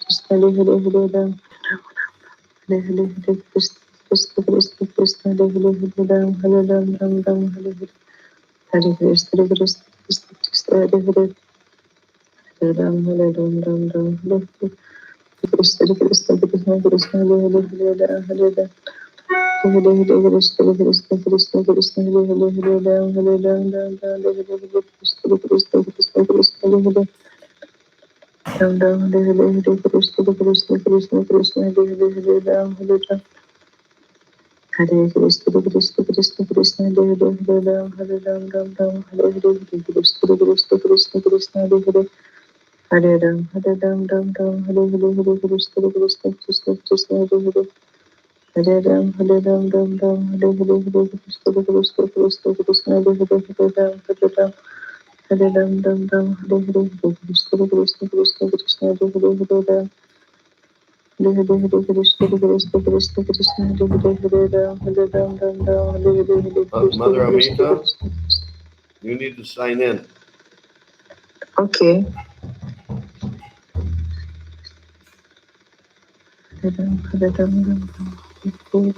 Krishna Hare Hare Hare Ram Hare Hare Hare Krishna Krishna Krishna Krishna Hare Hare Hare Ram Hare Ram Ram Ram Hare Hare Hare Krishna Krishna Krishna Krishna Hare Hare Hare Ram Hare Ram Ram Ram Hare Hare Krishna Krishna Krishna Krishna Hare Hare Hare Ram Hare Ram Hare Hare Krishna Krishna Krishna Krishna Hare Hare Hare Ram Hare Ram Ram Ram Hare Hare Krishna Krishna Krishna Krishna Hare Hare Ram Ram Hare Hare Hare Krishna Krishna Krishna Krishna Hare Hare Hare Ram Hare Ram Hare Krishna Krishna Krishna Krishna Hare Hare Hare Ram Hare Ram Ram Ram Hare Hare Hare Krishna Krishna Krishna Krishna Hare Hare Hare Ram Ram Ram Hare Hare Hare Krishna Krishna Krishna Krishna Hare Hare Hare Ram Ram Ram Hare Hare Hare Krishna Krishna Krishna Krishna Hare Hare Hare Ram Hare Ram Ram Hare Hare Hare Krishna Krishna Krishna Krishna Hare Hare Hare Ram Hare Hare Hare Krishna Krishna Krishna Krishna Hare Hare Hare Ram Hare Ram Ram Hare Hare Hare Krishna Mother Krishna Amita, Krishna. you need to sign in. Okay. Hare Ram Hare Ram Hare Hare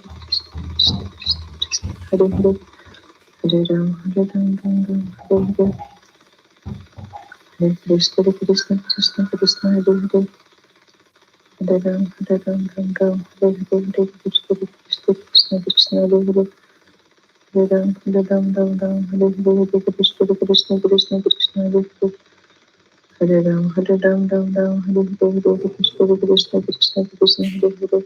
Hare Ram Hare Ram Hare Hare Hare Krishna Krishna Krishna Krishna Hare Hare Hare Ram Hare Ram Hare Hare Hare Krishna Krishna Krishna Hare Hare Hare Ram Hare Ram Hare Hare Hare Krishna Krishna Krishna Krishna Hare Hare Hare Ram Hare Ram Hare Hare Hare Krishna Krishna Krishna Krishna Hare Hare Hare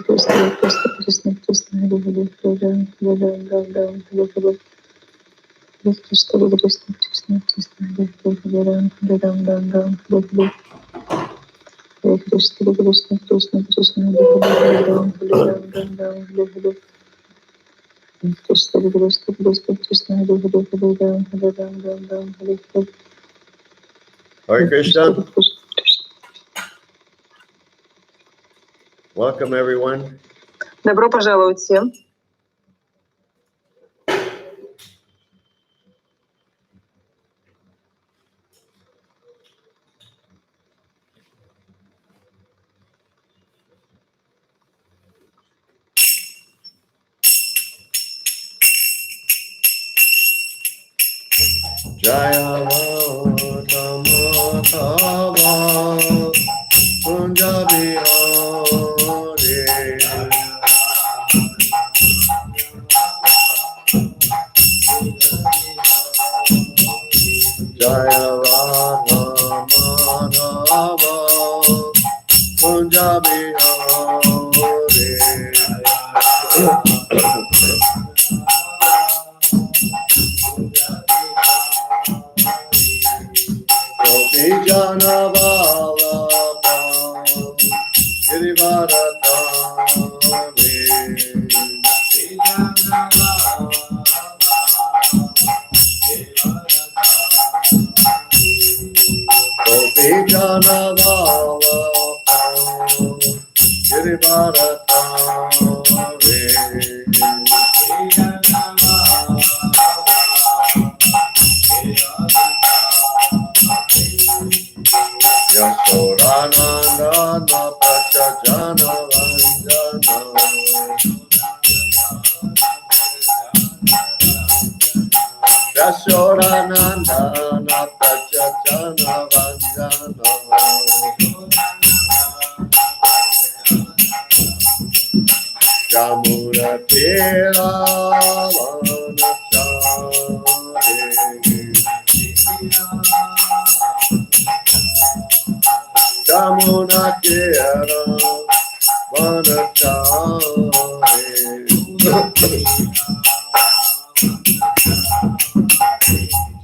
Krishna Krishna Krishna Krishna Hare Hare Hare Ram Hare Ram Hare Hare Hare Krishna Krishna Krishna Krishna Hare Hare Hare Ram Hare Ram Hare Hare Hare Krishna Krishna Krishna Krishna Hare Hare Hare Ram Hare Ram Hare Hare Krishna Krishna Krishna Krishna Hare Hare Hare Ram Hare Ram Hare Hare Hare Krishna. Welcome everyone. Добро пожаловать всем. Jaya Tamatava Punjabi Hare Jaya Radha Madhava Punjabi Hare Gopi Jana Vallabha Girivaratane Gopi Jana Vallabha Girivaratane Yasoranandana Pachajana Vanjana Yasoranandana Pachajana Vanjana Jamuna Tera Vanachari Jamuna Tera Vanachari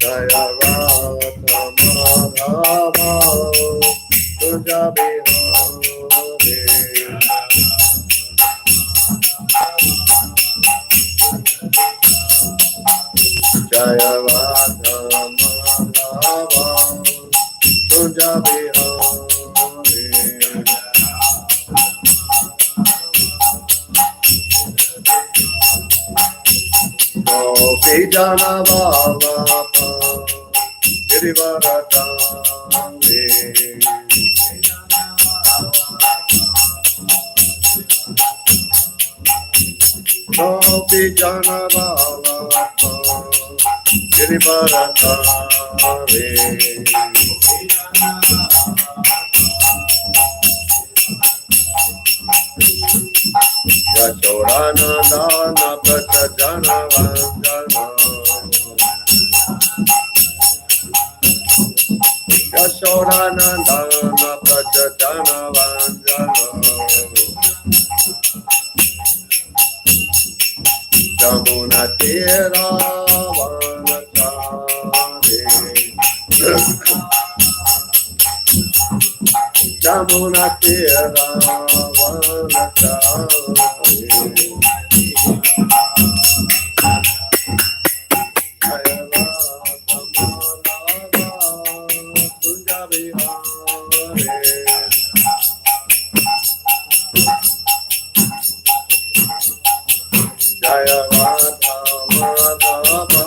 Jaya Radha Madhava Punjabi Hare Jaya Radha Madhava Punjabi Hare Gopi Jana Vallabha Girivaratane Gopi Jana Vallabha Girivaratane Yashodanandana Prachajana Vanjana Yashodanandana Prachajana Vanjana Jamuna Tira Vanachane Jamuna Tira Vanachane Jaya Radha Madhava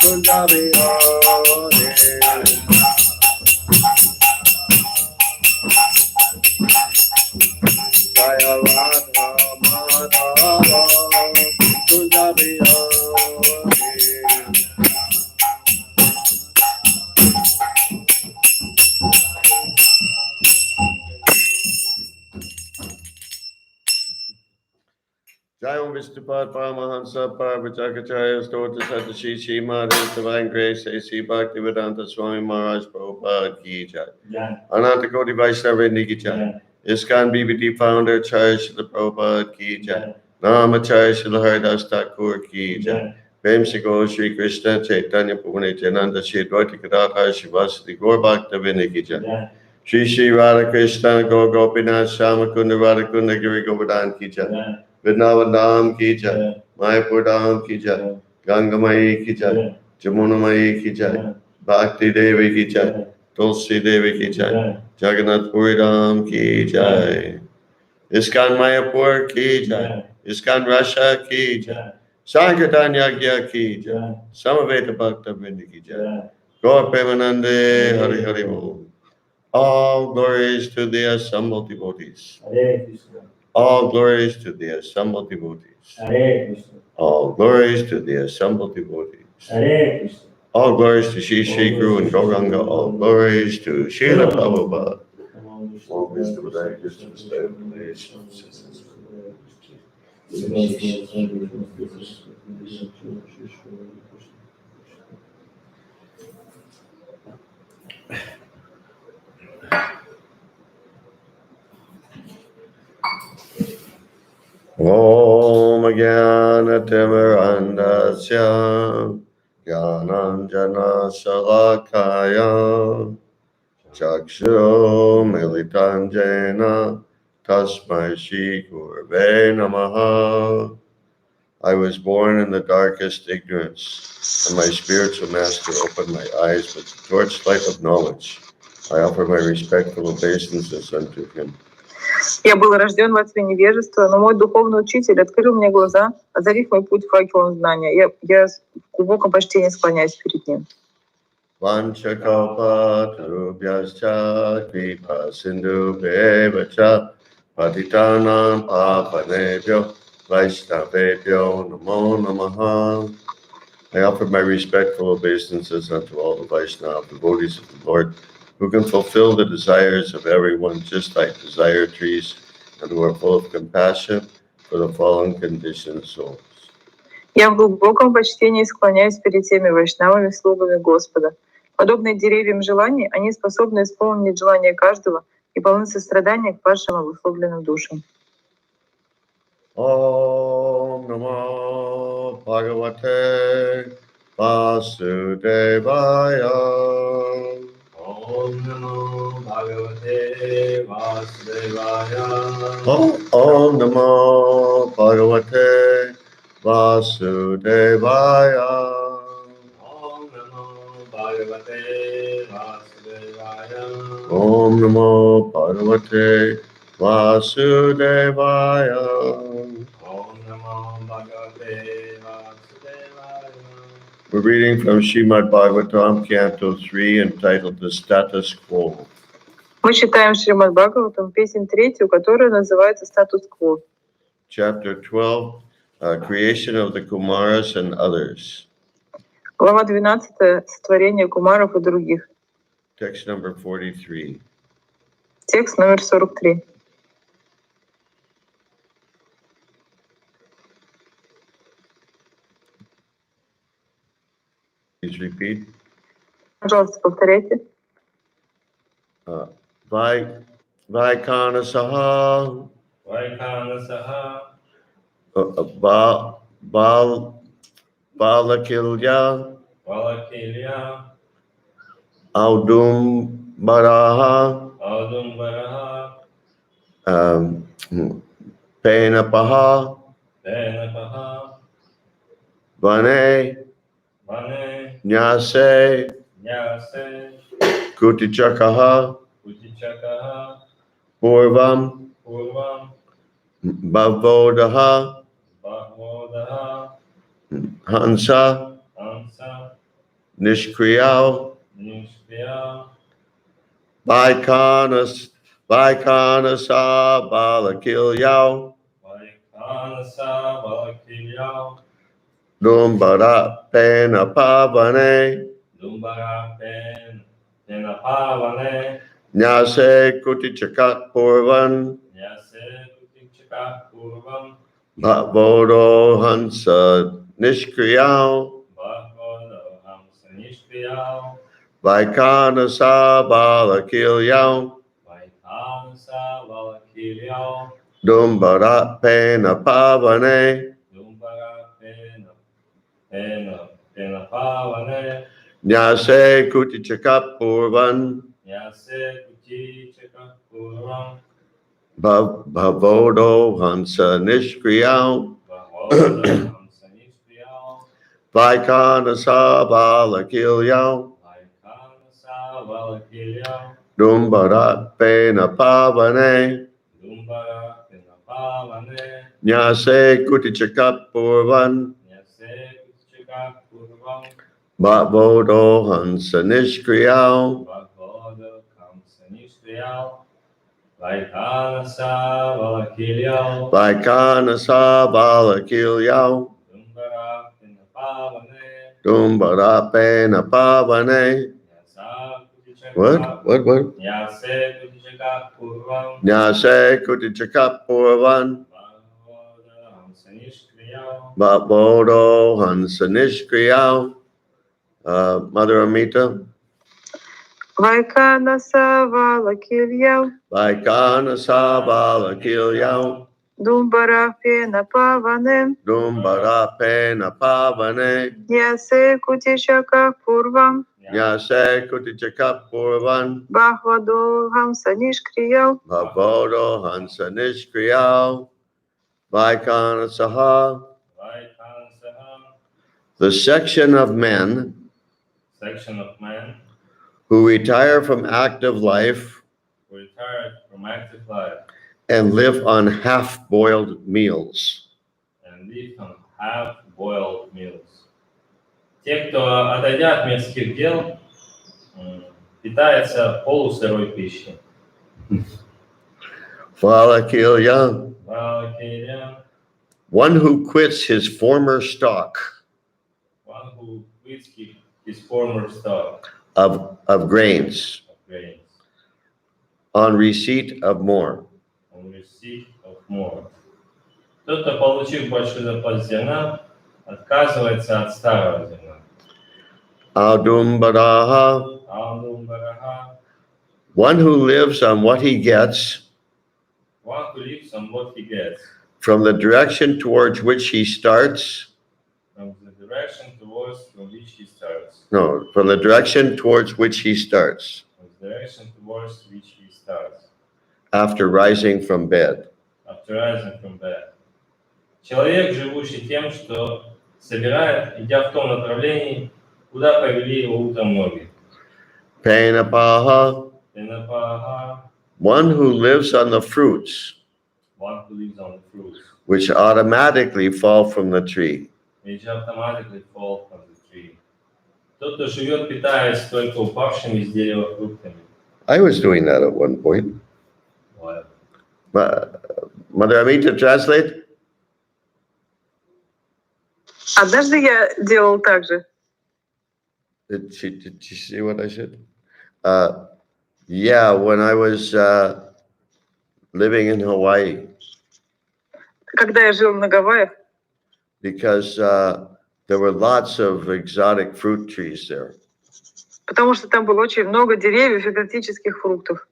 Kunja Vihare Jaya Radha Madhava Kunja Vihare Jai Om Vishnupad Paramahansa Parvachakacharya Stota Satashi Srimad His Divine Grace A.C. Bhaktivedanta Swami Maharaj Prabhupada Ki Jai. Ananta Koti Vaishnava Ki Jai. ISKCON BBT Founder Charya Srila Prabhupada Ki Jai. Namacharya Srila Haridas Thakur Ki Jai. Prem Se Gaur Shri Krishna Chaitanya Prabhu Nityananda Shri Advaita Gadadhar Shivasati Gaur Bhakta Ki Jai. Shri Shri Radha Krishna Gaur Gopinath Shama Kunda Radha Kunda Giri Govardhan Ki Jai. Vrindavan Dham Ki Jai, Mayapur Dham Ki Jai, Gangamayi Ki Jai, Jamunamayi Ki Jai, Bhakti Devi Ki Jai, Tulsi Devi Ki Jai, Jagannath Puri Dham Ki Jai, ISKCON Mayapur Ki Jai, ISKCON Russia Ki Jai, Sankirtan Yagya Ki Jai, Samaveta Bhakta Vrinda Ki Jai, Gaur Premanande Hari Hari Bol. All glories to the assembled devotees. All glories to the assembled devotees. All glories to the assembled devotees. All glories to Shri Shri Guru and Gauranga. All glories to Srila Prabhupada. All glories to the Om Jnana-timirandasya Jnananjana Shalakaya Chakshuro Militanjena Tasmai Shri Gurave Namaha. I was born in the darkest ignorance, and my spiritual master opened my eyes with the torchlight of knowledge. I offer my respectful obeisances unto him. Я был рожден во тьме невежества, но мой духовный учитель открыл мне глаза, озарив мой путь факелом знания. Я в глубоком почтении склоняюсь перед ним. Vanchakalpatarubhyascha kripa sindhubheva patitanam pavanebhyo vaishnavebhyo namo namaha. I offer my respectful obeisances unto all the Vaishnava devotees of the Lord, who can fulfill the desires of everyone, just like desire trees, and who are full of compassion for the fallen conditioned souls. Я в глубоком почтении склоняюсь перед теми вайшнавами, слугами Господа. Подобные деревьям желаний, они способны исполнить желание каждого и полны сострадания к падшим обусловленным душам. Om Namo Bhagavate Vasudevaya. Om Namo Bhagavate Vasudevaya. Om Namo Bhagavate Vasudevaya. Om Namo Bhagavate Vasudevaya. Om Namo Bhagavate Vasudevaya. Om Namo Bhagavate Bhagavate Vasudevaya. We're reading from Srimad Bhagavatam, Canto 3, entitled The Status Quo. Мы читаем Шримад Бхагаватам, песнь 3, которая называется «Статус-кво». Chapter 12, Creation of the Kumaras and Others. Глава 12. Сотворение кумаров и других. Text number 43. Текст номер 43. Please repeat. Пожалуйста, повторяйте. Vaikanasaha Vaikanasaha Balakilya Valakilya Audumbaraha Audumbaraha Penapaha Venapaha Vane Vane Nyase Nyase Kutichakaha Utichakaha Purvam Purvam Bhavodaha Bhagavodaha Hansa Ansa Nishkriyao Nishkriya Vaikanasa Balakilyao Vaikanasa Valakilya Dumbara Penapavane Dumbara Penapavane Nyase Kutichakak Purvan Nyase Kutichaka Purvam Bhavodo Hansa Nishkriyao Bhagavoda Hamsa Nishkriya Vaikanasa Balakilyao Vaikanasa Valakilya Dumbara Penapavane Dumbara Penapavane Nyase Kutichakak Purvan Nyase Kutichaka Purvam Bhavodo Hansa Nishkriyao Bhagavoda Hamsa Nishkriya Vaikanasa Balakilyao Vaikanasa Valakilya Dumbara Penapavane Dumbara Penapavane Nyase Kutichakak Purvan Nyase Kutichaka Purvam Bhavodo Hansa Nishkriyao Bhagavoda Hamsa Nishkriya Vaikanasa Valakilya Vaikanasa Balakilyao Dumbara Penapavane Dumbara Penapavane Nyasa Kutichaka What? Nyase Kutichaka Purvam Nyase Kutichakak Purvan Bhagavoda Hamsa Nishkriya Bhavodo Hansa Nishkriyao. Mother Amita. Vaikanasa Valakilya Vaikanasa Balakilyao Dumbara Penapavane Dumbara Penapavane Nyase Kutichaka Purvam Nyase Kutichakak Purvan Bhagavado Hamsa Nishkriya Bhavodo Hansa Nishkriyao Vaikanasaha. Vaikansaha The section of men section of men who retire from active life who retired from active life and live on half-boiled meals. and live on half-boiled meals. Те, кто, отойдя от мирских дел, питается полусырой пищей. Valakilya, Valakilya, one who quits his former stock one who quits his former stock of grains of grains on receipt of more. on receipt of more. Тот, кто, получив большой запас зерна, отказывается от старого зерна. Audumbaraha, Audumbaraha, one who lives on what he gets one who lives on what he gets, from the direction towards which he starts. from the direction towards from which he starts. No, from the direction towards which he starts From the direction towards which he starts. after rising from bed. After rising from bed. Человек, живущий тем, что собирает, идя в том направлении, куда повели его утром ноги. Penapaha, Penapaha, one who lives on the fruits one who lives on the fruits which automatically fall from the tree. which automatically fall from the tree. Тот, кто живет, питаясь только упавшими с дерева фруктами. I was doing that at one point. Mother Amita, translate. Однажды я делал так же. Did she see what I said? Yeah, when I was living in Hawaii, Когда я жил на Гавайях, because there were lots of exotic fruit trees there. потому что там было очень много деревьев экзотических фруктов.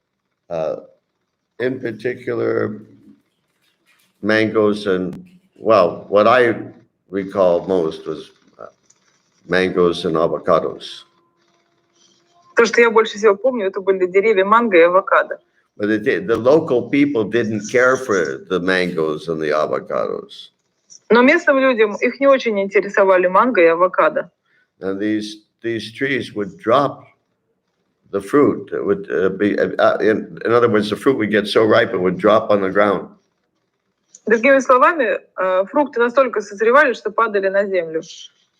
In particular, mangoes and, well, what I recall most was mangoes and avocados. То, что я больше всего помню, это были деревья манго и авокадо. But the local people didn't care for the mangoes and the avocados. Но местным людям их не очень интересовали манго и авокадо. And these trees would drop the fruit. It would in other words, the fruit would get so ripe it would drop on the ground. Другими словами, фрукты настолько созревали, что падали на землю.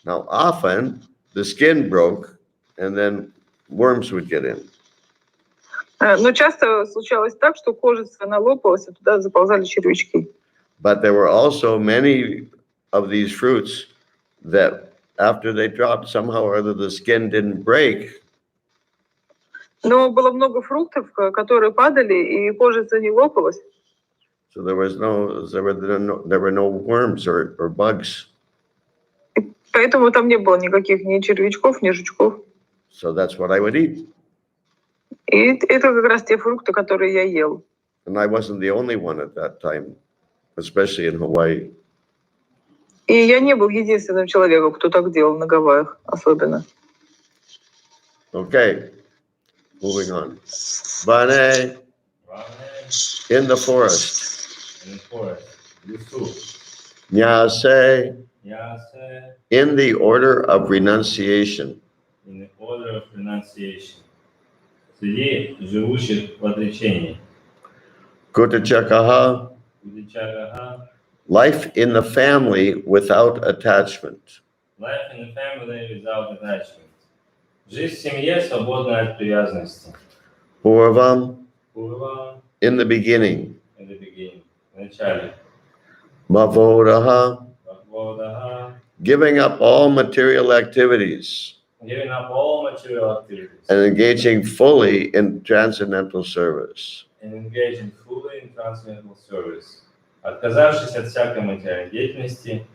Now, often the skin broke, and then worms would get in. Но часто случалось так, что кожица она лопалась, и туда заползали червячки. But there were also many of these fruits that, after they dropped, somehow or other the skin didn't break. Но было много фруктов, которые падали, и кожица не лопалась. So there were no worms or bugs. Поэтому там не было никаких ни червячков, ни жучков. So that's what I would eat. И это как раз те фрукты, которые я ел. And I wasn't the only one at that time, especially in Hawaii. И я не был единственным человеком, кто так делал на Гавайях, особенно. Okay, moving on. Vane, in the forest. In the forest, лесу. Nyase, Ясе, in the order of renunciation. in the order of renunciation. Среди живущих в отречении. Kutachakaha, Удичагаха, life in the family without attachment. life in the family without attachment. Жизнь в семье, свободная от привязанности. Purvam, Пурва, in the beginning. in the beginning, в начале. Mavodaha, Бхагавадаха, giving up all material activities giving up all material activities and engaging fully in transcendental service. and engaging fully in transcendental service. Отказавшись от всякой материальной деятельности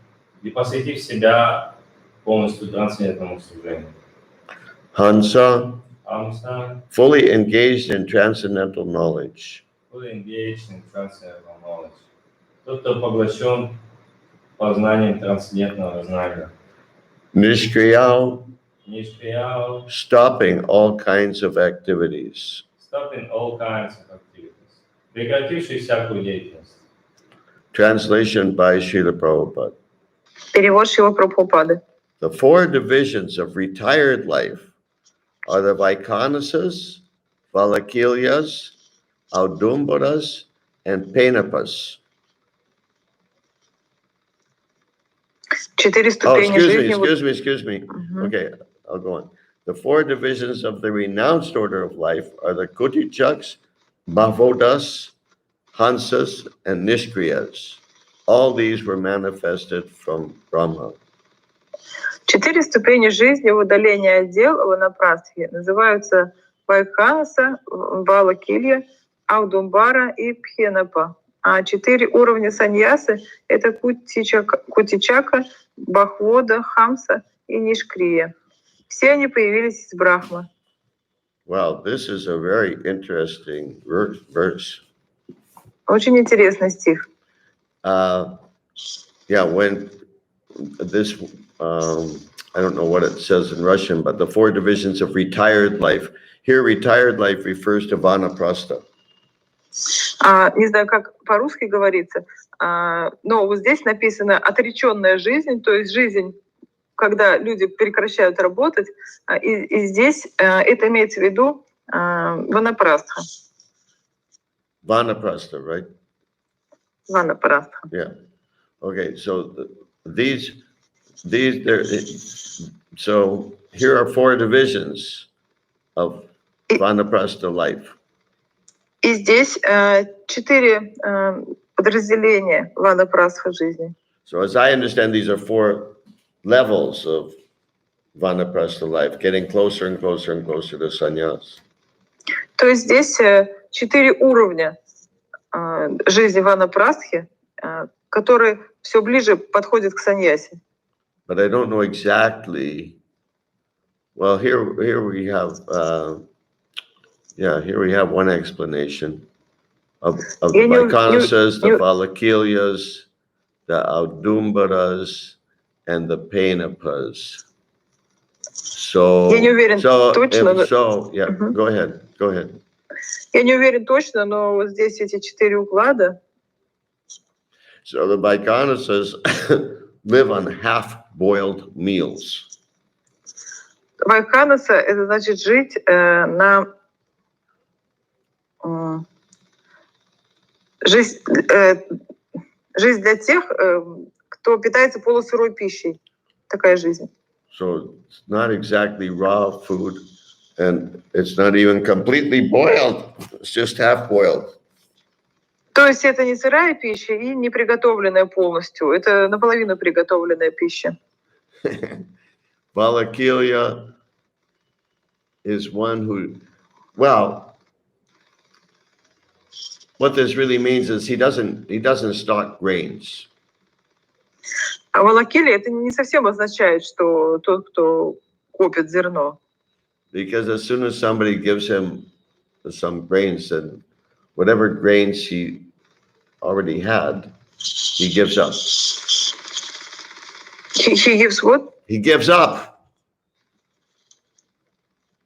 и посвятив себя полностью трансцендентному служению. Hansa, Амса, fully engaged in transcendental knowledge. fully engaged in transcendental knowledge. Тот, кто поглощен познанием трансцендентного знания. Nishkriyao, Нишкриял, stopping all kinds of activities. stopping all kinds of activities. Прекративший всякую деятельность. Translation by Srila Prabhupada. Перевод Шрила Прабхупады. The four divisions of retired life are the Vaikhanasas, Valakilyas, Audumbaras, and Penapas. Четыре Oh, ступени жизни. excuse me. Okay, I'll go on. The four divisions of the renounced order of life are the Kutichaks, Bhavodas, Hansas, and Nishkriyas. All these were manifested from Brahma. Четыре ступени жизни в удалении от дел ванапрастхи называются Вайханаса, Валакилья, Аудумбара и Пхенапа. А четыре уровня саньясы — это Кутичака, Бахвода, Хамса и Нишкрия. Все они появились из Брахмы. Wow, this is a very interesting verse. Очень интересный стих. Yeah, when this, I don't know what it says in Russian, but the four divisions of retired life. Here, retired life refers to vanaprastha. Не знаю, как по-русски говорится, но вот здесь написано «отреченная жизнь», то есть жизнь, когда люди прекращают работать, и здесь это имеется в виду ванапрастха. Vanaprastha, right? Ванапрастха. Yeah. Okay, so these there. So here are 4 divisions of Vanaprastha life. И здесь 4 подразделения ванапрастха жизни. So as I understand, these are 4 levels of Vanaprastha life, getting closer and closer and closer to sannyas. То есть здесь 4 уровня жизни ванапрастхи, которые все ближе подходят к саньясе. But I don't know exactly. Well, here we have, here we have one explanation of the Vaikanasas, the Valakilyas, the Audumbaras, and the Painapas. So, Я не уверен точно. Go ahead. Я не уверен точно, но вот здесь эти 4 уклада. So the Vaikanasas live on half-boiled meals. Вайканаса — это значит жить на жизнь для тех, кто питается полусырой пищей. Такая жизнь. So it's not exactly raw food, and it's not even completely boiled. It's just half-boiled. То есть это не сырая пища и не приготовленная полностью. Это наполовину приготовленная пища. Valakilya is one who, well, what this really means is he doesn't stock grains. А валакилия — это не совсем означает, что тот, кто копит зерно. Because as soon as somebody gives him some grains, and whatever grains he already had, he gives up. He gives what? He gives up.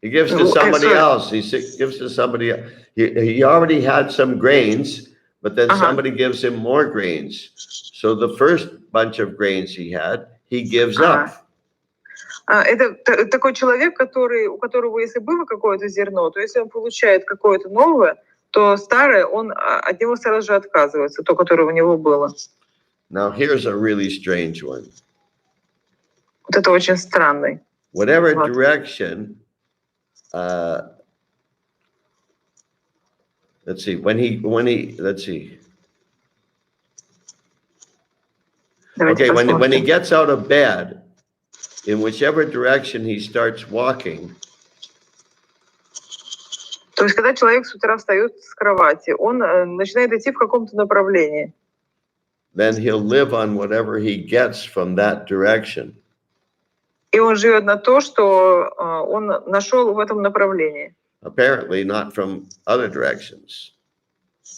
He gives to somebody else. He gives to somebody. He already had some grains, but then somebody gives him more grains. So the first bunch of grains he had, he gives up. Это такой человек, у которого, если было какое-то зерно, то если он получает какое-то новое, то старое, он от него сразу же отказывается, то, которое у него было. Now here's a really strange one. Вот это очень странный. Whatever direction, let's see, let's see. Okay, when he gets out of bed, in whichever direction he starts walking. То есть, когда человек с утра встает с кровати, он начинает идти в каком-то направлении. Then he'll live on whatever he gets from that direction. И он живет на то, что он нашел в этом направлении. Apparently not from other directions.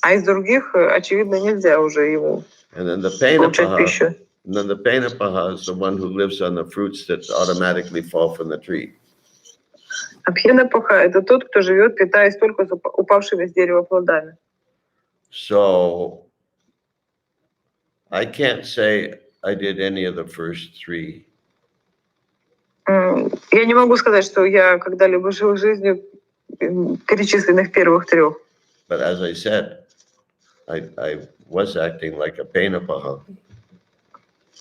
А из других, очевидно, нельзя уже ему получать пищу. And then the Painapaha is the one who lives on the fruits that automatically fall from the tree. А Пхенапаха — это тот, кто живет, питаясь только упавшими с дерева плодами. So I can't say I did any of the first 3. Я не могу сказать, что я когда-либо жил жизнью перечисленных первых 3. But as I said, I was acting like a Painapaha.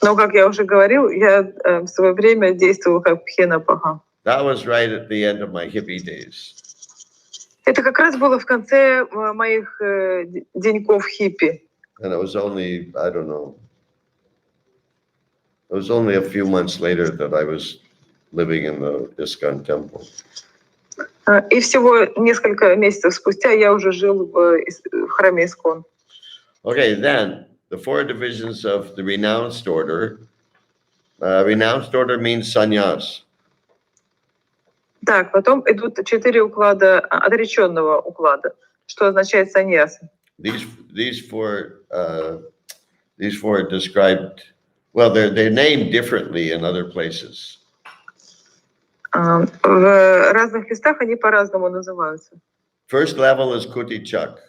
Но, как я уже говорил, я в свое время действовал как Пхенапаха. That was right at the end of my hippie days. Это как раз было в конце моих деньков хиппи. And it was only, I don't know, it was only a few months later that I was living in the ISKCON temple. И всего несколько месяцев спустя я уже жил в храме Искон. Okay, then the 4 divisions of the renounced order. Renounced order means sannyas. Так, потом идут 4 уклада отреченного уклада, что означает саньяса. These four are described. Well, they're named differently in other places. В разных местах они по-разному называются. First level is Kutichak.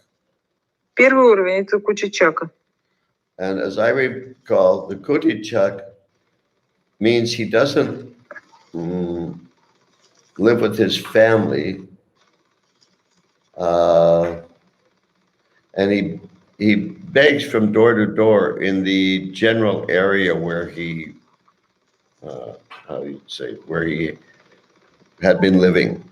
Первый уровень — это Кучичака. And as I recall, the Kutichak means he doesn't live with his family, and he begs from door to door in the general area where he, how do you say, where he had been living.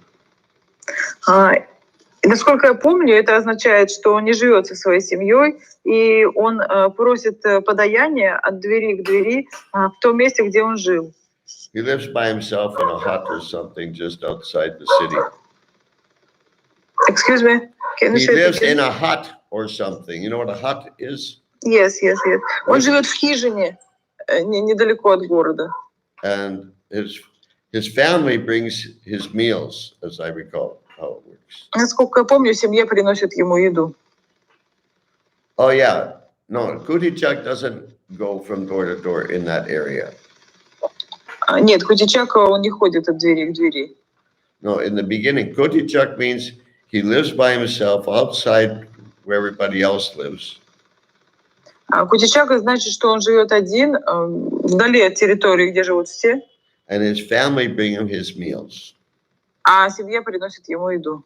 И насколько я помню, это означает, что он не живет со своей семьей, и он просит подаяние от двери к двери в том месте, где он жил. He lives by himself in a hut or something just outside the city. Excuse me? Can you He say it lives again? in a hut or something. You know what a hut is? Yes. Он живет в хижине, недалеко от города. And his family brings his meals, as I recall how it works. Насколько я помню, семья приносит ему еду. Oh yeah, no, Kutichak doesn't go from door to door in that area. Нет, Кутичак, он не ходит от двери к двери. No, in the beginning, Kutichak means he lives by himself outside where everybody else lives. Кутичак значит, что он живет один, вдали от территории, где живут все. And his family bring him his meals. А семья приносит ему еду.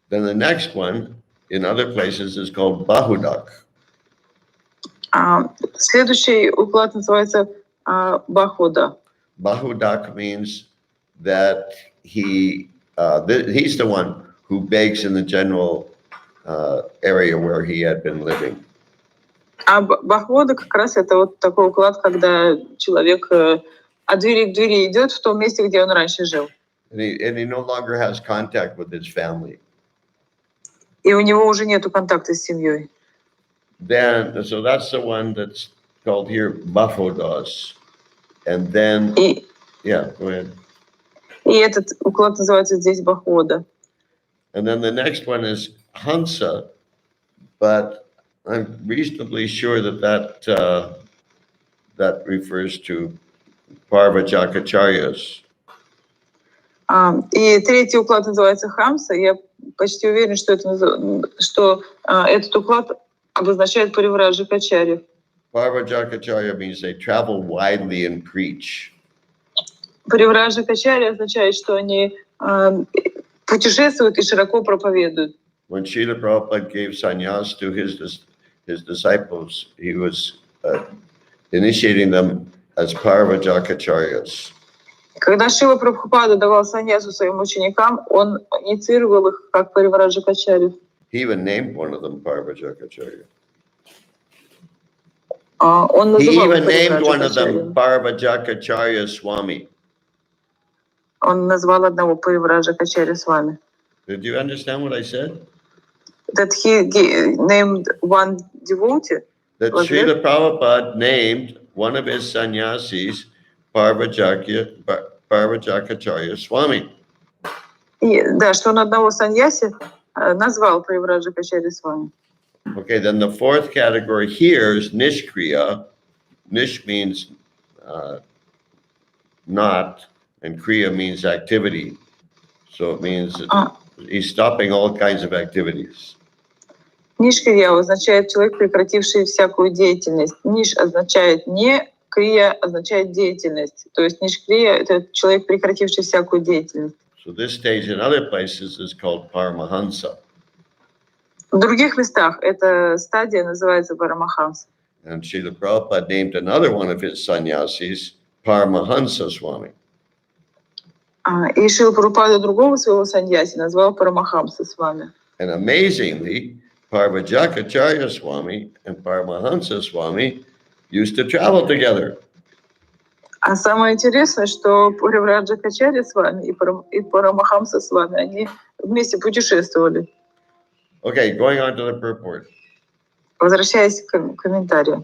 Then the next one, in other places, is called Bahudak. Следующий уклад называется Бахода. Bahudak means that he's the one who begs in the general area where he had been living. А Бахода как раз это вот такой уклад, когда человек от двери к двери идет в том месте, где он раньше жил. And he no longer has contact with his family. И у него уже нету контакта с семьей. Then, so that's the one that's called here Bafodos. And then, yeah, go ahead. И этот уклад называется здесь Бахода. And then the next one is Hansa, but I'm reasonably sure that refers to Parvajacacharyas. И третий уклад называется Хамса. Я почти уверен, что этот уклад обозначает Паривраджакачарьев. Parvajakacharya means they travel widely and preach. Паривраджакачарья означает, что они путешествуют и широко проповедуют. When Srila Prabhupada gave sannyas to his disciples, he was initiating them as Parvajakacharyas. Когда Шрила Прабхупада давал саньясу своим ученикам, он инициировал их как Паривраджакачарьев. He even named one of them Parvajakacharya. Он He называл even named one of them Паривраджакачарьев. Parvajakacharya Swami. Он назвал одного Паривраджакачарья с вами. Did you understand what I said? That he named one devotee. That Srila Prabhupada named one of his sannyasis Parvajakacharya Swami. Да, что он одного саньяси назвал Паривраджакачарья с вами. Okay, then the fourth category here is Nishkriya. Nish means not, and Kriya means activity. So it means he's stopping all kinds of activities. Нишкрия означает человек, прекративший всякую деятельность. Ниш означает не, крия означает деятельность. То есть нишкрия — это человек, прекративший всякую деятельность. So this stage in other places is called Paramahansa. В других местах эта стадия называется Парамаханса. And Srila Prabhupada named another one of his sannyasis Paramahansa Swami. И Шрила Прабхупада другого своего саньяси назвал Парамахамса с вами. And amazingly, Parvajakacharya Swami and Paramahansa Swami used to travel together. А самое интересное, что Паривраджакачарья с вами и Парамахамса с вами, они вместе путешествовали. Okay, going on to the purport. Возвращаясь к комментарию.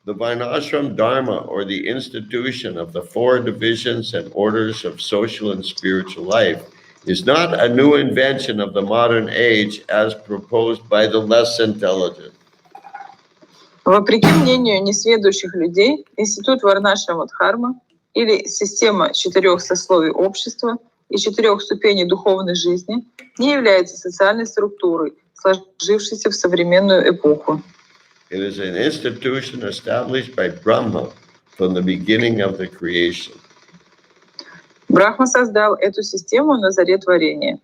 The Varnashram Dharma, or the institution of the four divisions and orders of social and spiritual life, is not a new invention of the modern age as proposed by the less intelligent. Вопреки мнению несведущих людей, институт Варнашрама-дхарма или система 4 сословий общества и 4 ступеней духовной жизни не является социальной структурой, сложившейся в современную эпоху. It is an institution established by Brahma from the beginning of the creation. Брахма создал эту систему на заре творения.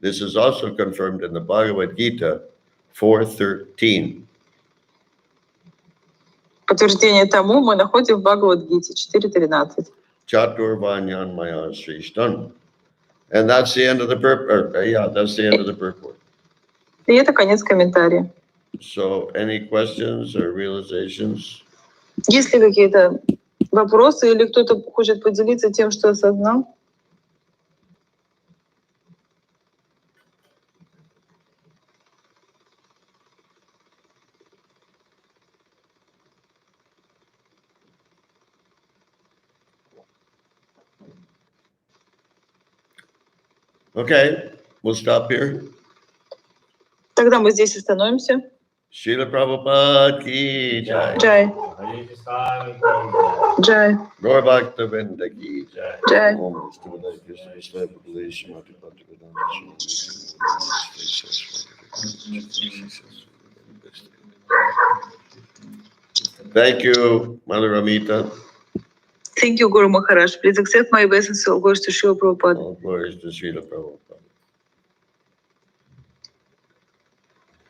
This is also confirmed in the Bhagavad Gita 4:13. Подтверждение тому мы находим в Бхагавад-гите 4.13. Chaturvanyan Maya Srishtan. And that's the end of the that's the end of the purport. И это конец комментария. So, any questions or realizations? Есть ли какие-то вопросы или кто-то хочет поделиться тем, что осознал? Okay, we'll stop here. Тогда мы здесь остановимся. Srila Prabhupada ki jai. Джай. Харе Кришна, Митхи. Джай. Gaur Bhakta Vrinda ki jai. Джай. Om Vishnu Krishna Krishna Bhagavate Srimad Bhagavatam. Thank you, Mother Amita. Thank you, Guru Maharaj. Please accept my obeisance, all glories to Srila Prabhupada. All glories to Srila Prabhupada.